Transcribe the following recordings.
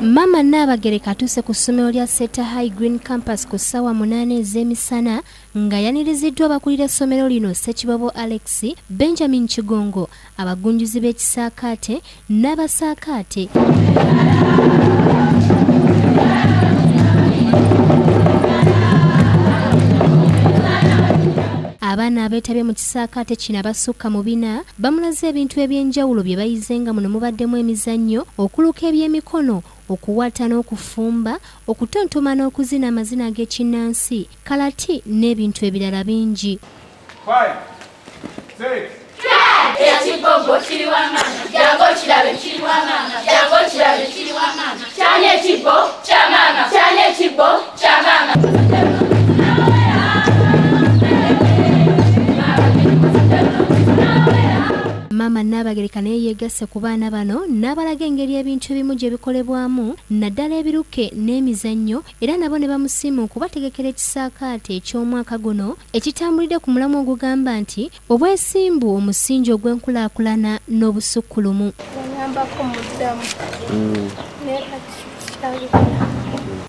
Maama Nnaabagereka atuuse ku ssomero lya Center High Green Campus ku ssaawa 8 ez'emisana nga yaniriziddwa abakulira essomero lino Ssekibobo Alex, Benjamin Kigongo, abagunjuzi b'e Kisaakaate n'Abasaakaate. Abaana abeetabye mu Kisaakaate kino abasukka mu 4 bamulaze ebintu eby'enjawulo bye bayizenga muno mubaddemu emizannyo, okuluka eby'emikono, okuwata n'okufumba, okutontoma n'okuzina amazina ag'ekinnansi, kalati n'ebintu ebirala bingi. 5, 6. Ekibogo kiri wamana, jango kirabe kiri wamana, jango kirabe kiri wamana. Kyane ekibo kya mama, kyane ekibo kya mama. Maama Nnaabagereka naye yeegasse ku baana bano n'abalaga engeri ebintu ebimu gye bikolebwamu naddala ebiruke n'emizannyo, era nabo ne bamusiima okubategekera Kisaakaate eky'omwaka guno ekitambulidde ku mulamu ogugamba nti obwesimbu omusingi ogw'enkulaakulana n'obusukkulumu.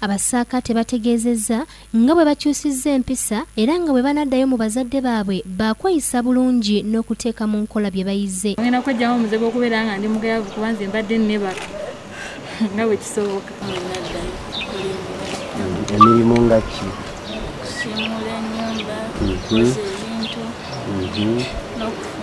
Abasaakaate bategeezezza nga bwe bakyusizza empisa era nga bwe banaddayo mu bazadde baabwe bakweyisa bulungi n'okuteeka mu nkola bye bayize. Ngenda kwejjamu omuze gw'okubeera nga ndi mugayavu kuba nze mbadde nnebaka nga bwe kisoboka. Emirimu nga ki? Kusimula ennyumba, kukoza ebintu n'okufumba.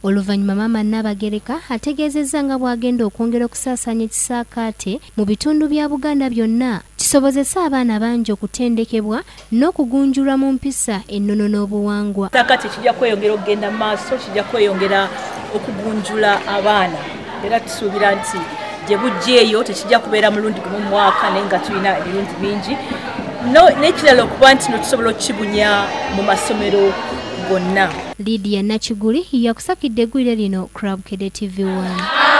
Oluvannyuma Maama Nnaabagereka ategeezezza nga bw'agenda okwongera okusaasaanya Kisaakaate mu bitundu bya Buganda byonna kisobozesa abaana bangi okutendekebwa n'okugunjulwa mu mpisa ennono n'obuwangwa. Kisaakaate kijja kweyongera okugenda mu maaso, kijja kweyongera okugunjula abaana era tusuubira nti gye bujja eyo tekijja kubeera mulundi gumu mu mwaka naye nga tulina emirundi mingi n'ekirala okuba nti tusobola okukibunya mu masomero gonna. Lydia Nakiguli yakusakidde eggwire lino ku Bukedde TV 1.